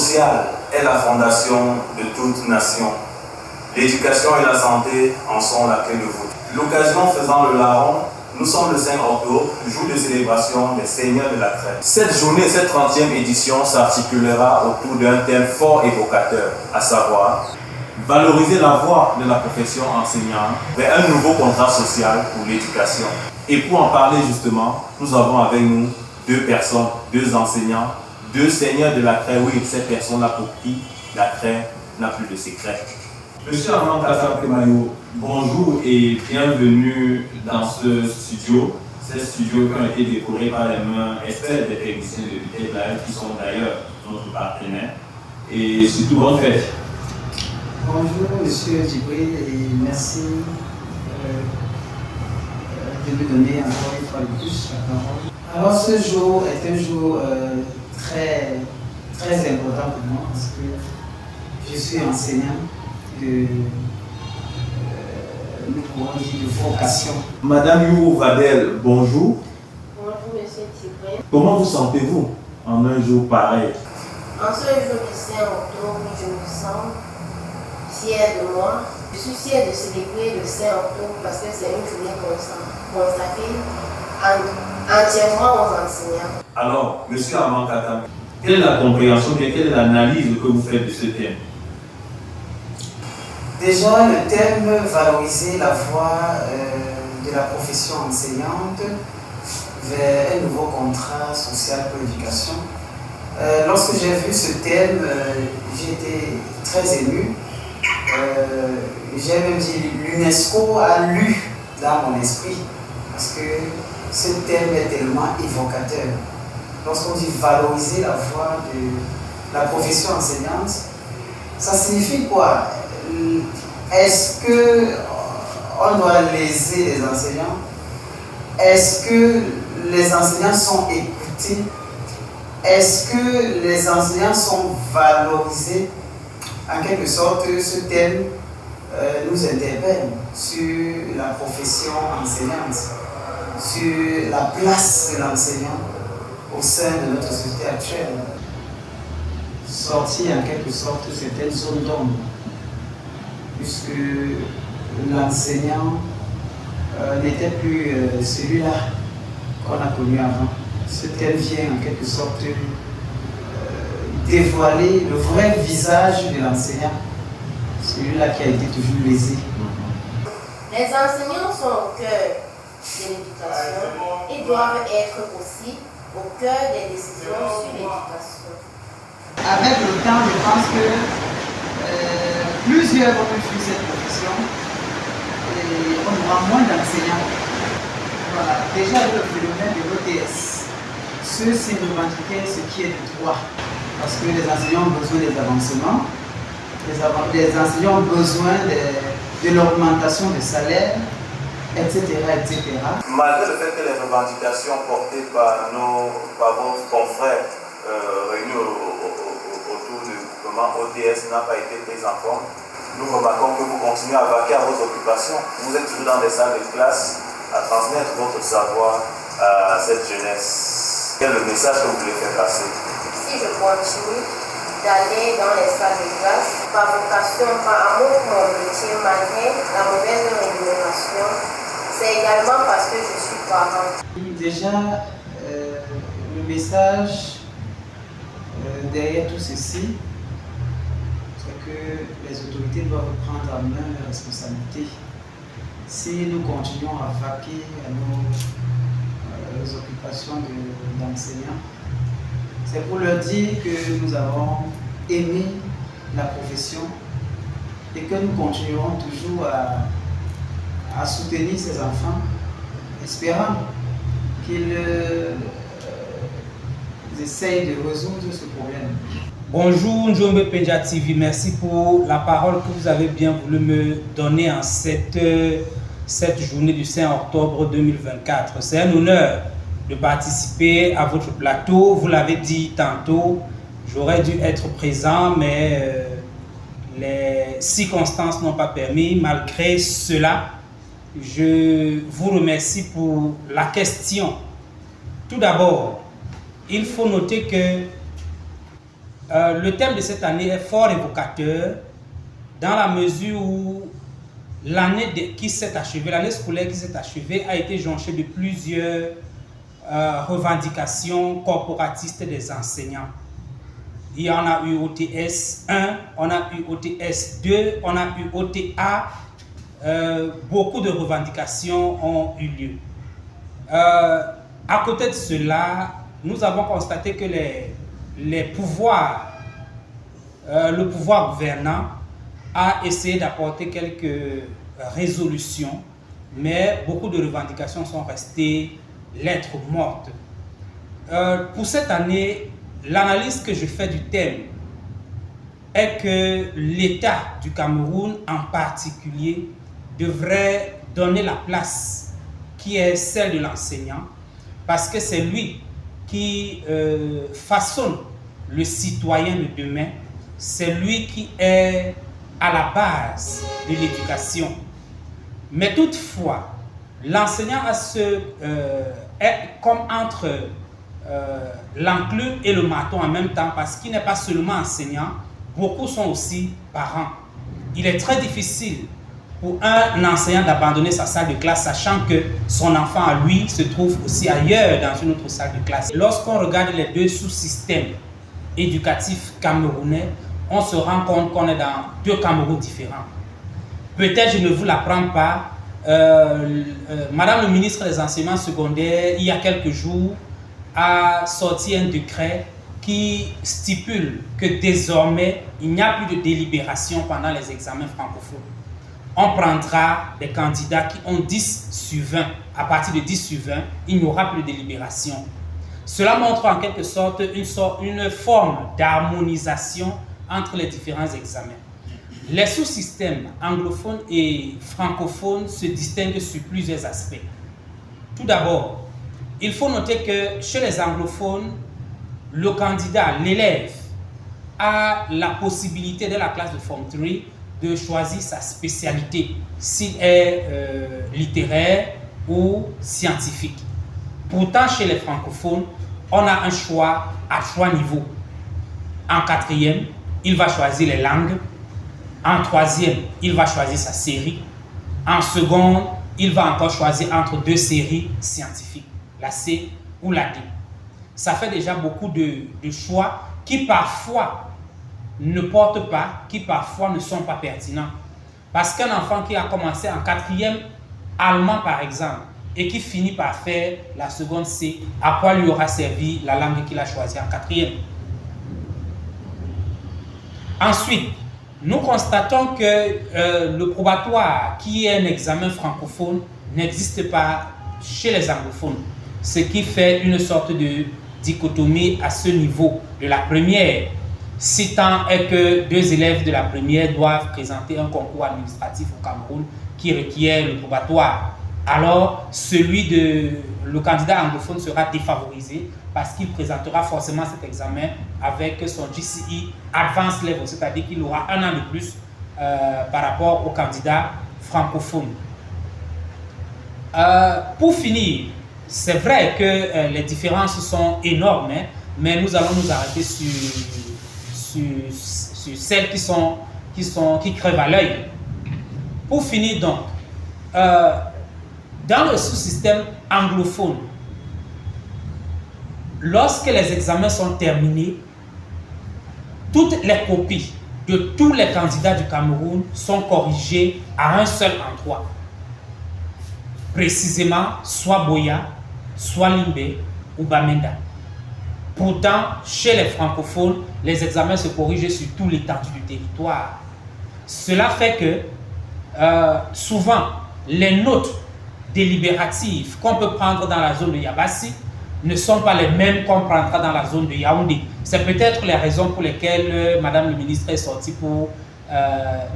social est la fondation de toute nation. L'éducation et la santé en sont la clé de voûte. L'occasion faisant le larron, nous sommes le 5 octobre, jour de célébration des Seigneurs de la Crète. Cette journée, cette 30e édition s'articulera autour d'un thème fort évocateur, à savoir valoriser la voix de la profession enseignante vers un nouveau contrat social pour l'éducation. Et pour en parler justement, nous avons avec nous deux personnes, deux enseignants, deux seigneurs de la Crète. Oui, ces personnes-là pour qui la Crète n'a plus de secret. Monsieur Armand Kassam-Kemayo, bonjour et bienvenue dans ce studio. Ces studios qui ont été décorés par les mains experts des techniciens de l'UTEP qui sont d'ailleurs notre partenaire. Et surtout, bonne fête. Bonjour Monsieur Djibril et merci de me donner encore une fois de plus la parole. Alors ce jour est un jour très important pour moi parce que je suis enseignant de, nous pourrons dire de vocation. Madame Yourou Vadel, bonjour. Bonjour Monsieur Djibril. Comment vous sentez-vous en un jour pareil? En ce jour du 5 octobre, je me sens fière de moi. Je suis fière de célébrer le 5 octobre parce que c'est une journée consacrée entièrement aux enseignants. Alors, Monsieur Armand Katam, quelle est la compréhension, quelle est l'analyse que vous faites de ce thème? Déjà, le thème valoriser la voix de la profession enseignante vers un nouveau contrat social pour l'éducation. Lorsque j'ai vu ce thème, j'ai été très ému. J'ai même dit l'UNESCO a lu dans mon esprit parce que ce thème est tellement évocateur. Lorsqu'on dit valoriser la voix de la profession enseignante, ça signifie quoi? Est-ce qu'on doit léser les enseignants? Est-ce que les enseignants sont écoutés? Est-ce que les enseignants sont valorisés? En quelque sorte, ce thème nous interpelle sur la profession enseignante, sur la place de l'enseignant au sein de notre société actuelle. Sortir en quelque sorte certaines zones d'ombre, puisque l'enseignant n'était plus celui-là qu'on a connu avant. Ce thème vient en quelque sorte dévoiler le vrai visage de l'enseignant, celui-là qui a été toujours lésé. Les enseignants sont au cœur de l'éducation et doivent être aussi au cœur des décisions sur l'éducation. Avec le temps, je pense que plusieurs vont suivre cette profession et on aura moins d'enseignants. Voilà. Déjà, le phénomène de l'OTS, ceux-ci revendiquaient ce qui est de droit. Parce que les enseignants ont besoin des avancements, les enseignants ont besoin de l'augmentation des salaires, etc., etc. Malgré le fait que les revendications portées par vos confrères réunis autour du groupement OTS n'ont pas été prises en compte, nous remarquons que vous continuez à vaquer à vos occupations. Vous êtes toujours dans des salles de classe à transmettre votre savoir à cette jeunesse. Quel est le message que vous voulez faire passer? Si je continue d'aller dans les salles de classe, par vocation, par amour pour mon métier, malgré la mauvaise rémunération, c'est également parce que je suis parent. Déjà, le message derrière tout ceci, c'est que les autorités doivent prendre en main leurs responsabilités. Si nous continuons à vaquer à nos occupations d'enseignants, c'est pour leur dire que nous avons aimé la profession et que nous continuerons toujours à soutenir ces enfants, espérant qu'ils essayent de résoudre ce problème. Bonjour Njombe Peja TV, merci pour la parole que vous avez bien voulu me donner en cette journée du 5 octobre 2024. C'est un honneur de participer à votre plateau. Vous l'avez dit tantôt, j'aurais dû être présent, mais les circonstances n'ont pas permis. Malgré cela, je vous remercie pour la question. Tout d'abord, il faut noter que Le thème de cette année est fort évocateur dans la mesure où l'année qui s'est achevée, l'année scolaire qui s'est achevée a été jonchée de plusieurs revendications corporatistes des enseignants. Il y en a eu OTS 1, on a eu OTS 2, on a eu OTA. Beaucoup de revendications ont eu lieu. À côté de cela, nous avons constaté que les pouvoirs, le pouvoir gouvernant a essayé d'apporter quelques résolutions, mais beaucoup de revendications sont restées lettres mortes. Pour cette année, l'analyse que je fais du thème est que l'État du Cameroun en particulier devrait donner la place qui est celle de l'enseignant, parce que c'est lui qui façonne le citoyen de demain, c'est lui qui est à la base de l'éducation. Mais toutefois, l'enseignant est comme entre l'enclume et le marteau en même temps, parce qu'il n'est pas seulement enseignant, beaucoup sont aussi parents. Il est très difficile pour un enseignant d'abandonner sa salle de classe, sachant que son enfant à lui se trouve aussi ailleurs dans une autre salle de classe. Lorsqu'on regarde les deux sous-systèmes éducatifs camerounais, on se rend compte qu'on est dans deux Camerouns différents. Peut-être, je ne vous l'apprends pas, Madame le ministre des Enseignements secondaires, il y a quelques jours, a sorti un décret qui stipule que désormais, il n'y a plus de délibération pendant les examens francophones. On prendra des candidats qui ont 10 sur 20. À partir de 10 sur 20, il n'y aura plus de délibération. Cela montre en quelque sorte une forme d'harmonisation entre les différents examens. Les sous-systèmes anglophones et francophones se distinguent sur plusieurs aspects. Tout d'abord, il faut noter que chez les anglophones, le candidat, l'élève, a la possibilité dès la classe de Form 3 de choisir sa spécialité, s'il est littéraire ou scientifique. Pourtant, chez les francophones, on a un choix à 3 niveaux. En 4e, il va choisir les langues. En 3e, il va choisir sa série. En seconde, il va encore choisir entre 2 séries scientifiques, la C ou la D. Ça fait déjà beaucoup de choix qui parfois ne portent pas, qui parfois ne sont pas pertinents. Parce qu'un enfant qui a commencé en 4e allemand par exemple, et qui finit par faire la seconde C, à quoi lui aura servi la langue qu'il a choisie en 4e? Ensuite, nous constatons que le probatoire, qui est un examen francophone, n'existe pas chez les anglophones, ce qui fait une sorte de dichotomie à ce niveau de la première, si tant est que 2 élèves de la première doivent présenter un concours administratif au Cameroun qui requiert le probatoire. Alors, le candidat anglophone sera défavorisé parce qu'il présentera forcément cet examen avec son GCE Advanced Level, c'est-à-dire qu'il aura 1 an de plus par rapport au candidat francophone. Pour finir, c'est vrai que les différences sont énormes, hein, mais nous allons nous arrêter sur celles qui crèvent à l'œil. Pour finir donc, dans le sous-système anglophone, lorsque les examens sont terminés, toutes les copies de tous les candidats du Cameroun sont corrigées à un seul endroit. Précisément, soit Boya, soit Limbe ou Bamenda. Pourtant, chez les francophones, les examens se corrigent sur tout l'étendue du territoire. Cela fait que souvent, les notes délibératives qu'on peut prendre dans la zone de Yabassi ne sont pas les mêmes qu'on prendra dans la zone de Yaoundé. C'est peut-être les raisons pour lesquelles Madame le ministre est sortie pour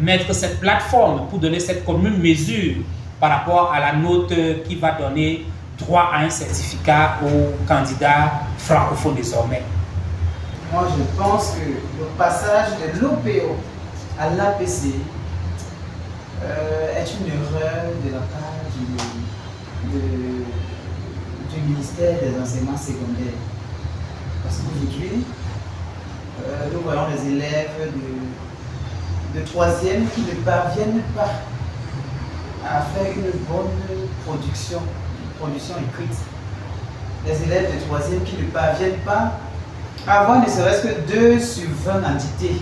mettre cette plateforme, pour donner cette commune mesure par rapport à la note qui va donner droit à un certificat aux candidats francophones désormais. Moi, je pense que le passage de l'OPO à l'APC est une erreur de la part du ministère des enseignements secondaires. Parce qu'aujourd'hui, nous voyons les élèves de 3e qui ne parviennent pas à faire une bonne production écrite. Les élèves de 3e qui ne parviennent pas à avoir ne serait-ce que 2 sur 20 entités.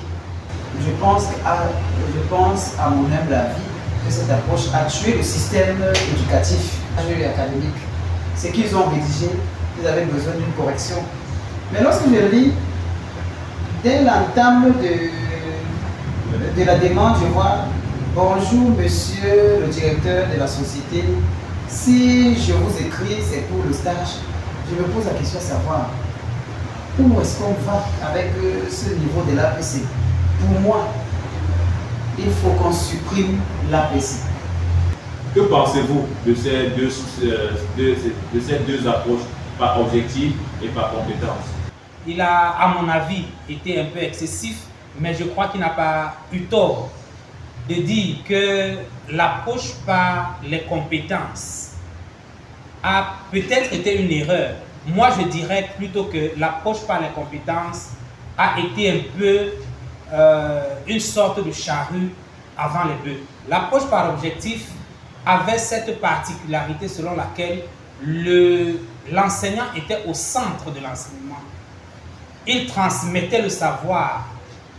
Je pense à mon humble avis que cette approche a tué le système éducatif, a tué l'académique. Ce qu'ils ont rédigé, ils avaient besoin d'une correction. Mais lorsque je lis, dès l'entame de la demande, je vois « Bonjour monsieur le directeur de la société, si je vous écris, c'est pour le stage. » Je me pose la question de savoir où est-ce qu'on va avec ce niveau de l'APC. Pour moi, il faut qu'on supprime l'APC. Que pensez-vous de ces deux approches, par objectif et par compétence? Il a, à mon avis, été un peu excessif, mais je crois qu'il n'a pas eu tort de dire que l'approche par les compétences a peut-être été une erreur. Moi, je dirais plutôt que l'approche par les compétences a été un peu une sorte de charrue avant les bœufs. L'approche par objectif avait cette particularité selon laquelle l'enseignant était au centre de l'enseignement. Il transmettait le savoir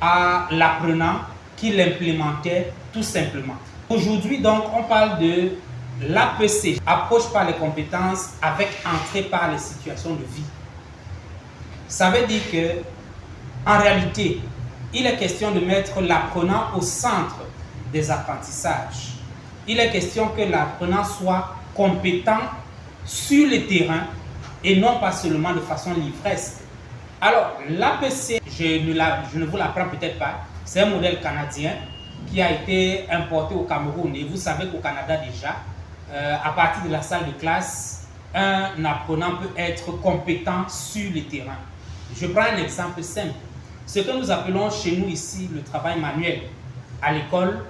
à l'apprenant qui l'implémentait tout simplement. Aujourd'hui, donc, on parle de l'APC, approche par les compétences avec entrée par les situations de vie. Ça veut dire que, en réalité, il est question de mettre l'apprenant au centre des apprentissages. Il est question que l'apprenant soit compétent sur le terrain et non pas seulement de façon livresque. Alors, l'APC, je ne vous l'apprends peut-être pas, c'est un modèle canadien qui a été importé au Cameroun. Et vous savez qu'au Canada déjà, à partir de la salle de classe, un apprenant peut être compétent sur le terrain. Je prends un exemple simple. Ce que nous appelons chez nous ici le travail manuel à l'école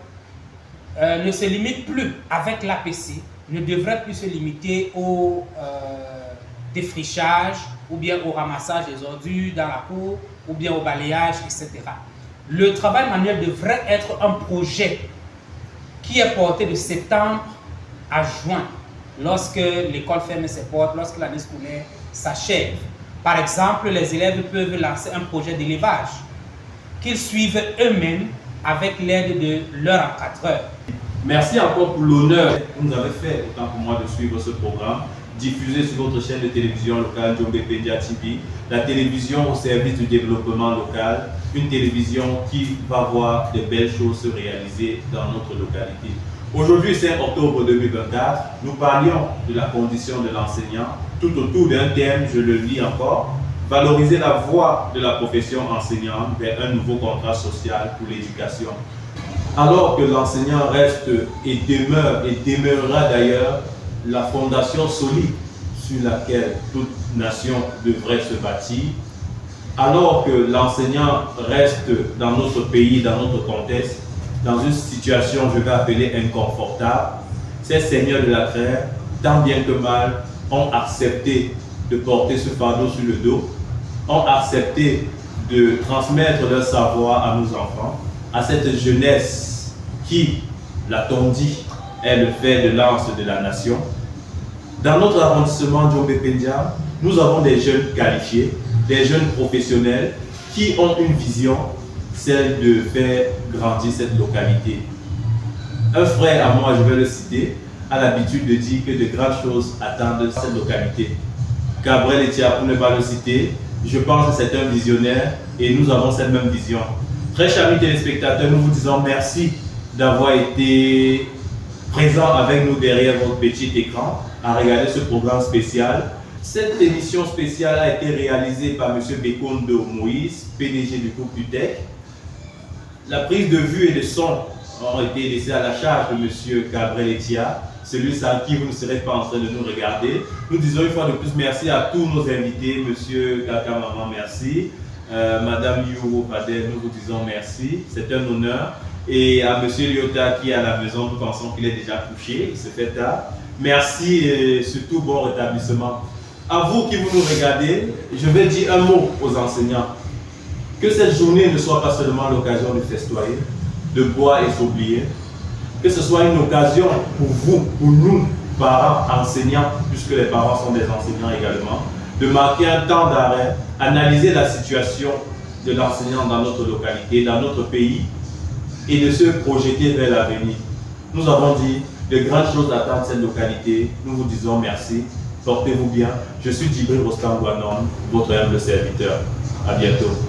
ne se limite plus avec l'APC, ne devrait plus se limiter au défrichage ou bien au ramassage des ordures dans la cour ou bien au balayage, etc. Le travail manuel devrait être un projet qui est porté de septembre à juin, lorsque l'école ferme ses portes, lorsque l'année scolaire s'achève. Par exemple, les élèves peuvent lancer un projet d'élevage qu'ils suivent eux-mêmes avec l'aide de leur encadreur. Merci encore pour l'honneur que vous nous avez fait, autant pour moi, de suivre ce programme, diffusé sur votre chaîne de télévision locale Djombe Pédia TV, la télévision au service du développement local, une télévision qui va voir de belles choses se réaliser dans notre localité. Aujourd'hui, 5 octobre 2024, nous parlions de la condition de l'enseignant, tout autour d'un thème, je le lis encore, valoriser la voix de la profession enseignante vers un nouveau contrat social pour l'éducation. Alors que l'enseignant reste et demeurera d'ailleurs la fondation solide sur laquelle toute nation devrait se bâtir, alors que l'enseignant reste dans notre pays, dans notre contexte, dans une situation, je vais appeler inconfortable, ces seigneurs de la terre, tant bien que mal, ont accepté de porter ce fardeau sur le dos, ont accepté de transmettre leur savoir à nos enfants, à cette jeunesse qui, l'a-t-on dit, est le fer de lance de la nation. Dans notre arrondissement Djombe Pédia, nous avons des jeunes qualifiés, des jeunes professionnels qui ont une vision, celle de faire grandir cette localité. Un frère à moi, je vais le citer, a l'habitude de dire que de grandes choses attendent cette localité. Gabriel Etia, pour ne pas le citer, je pense que c'est un visionnaire et nous avons cette même vision. Très chers amis téléspectateurs, nous vous disons merci d'avoir été présents avec nous derrière votre petit écran à regarder ce programme spécial. Cette émission spéciale a été réalisée par M. Bekondo Moïse, PDG du groupe UTEC. La prise de vue et de son ont été laissées à la charge de M. Gabriel Etia, celui sans qui vous ne serez pas en train de nous regarder. Nous disons une fois de plus merci à tous nos invités, M. Kaka Maman, merci. Madame Youro Padel, nous vous disons merci, c'est un honneur. Et à M. Lyota qui est à la maison, nous pensons qu'il est déjà couché, il se fait tard. Merci et surtout bon rétablissement. À vous qui vous nous regardez, je vais dire un mot aux enseignants. Que cette journée ne soit pas seulement l'occasion de festoyer, de boire et s'oublier, que ce soit une occasion pour vous, pour nous, parents, enseignants, puisque les parents sont des enseignants également, de marquer un temps d'arrêt, analyser la situation de l'enseignant dans notre localité, dans notre pays, et de se projeter vers l'avenir. Nous avons dit de grandes choses attendent cette localité. Nous vous disons merci. Portez-vous bien. Je suis Djibril Rostan Gouanon, votre humble serviteur. À bientôt.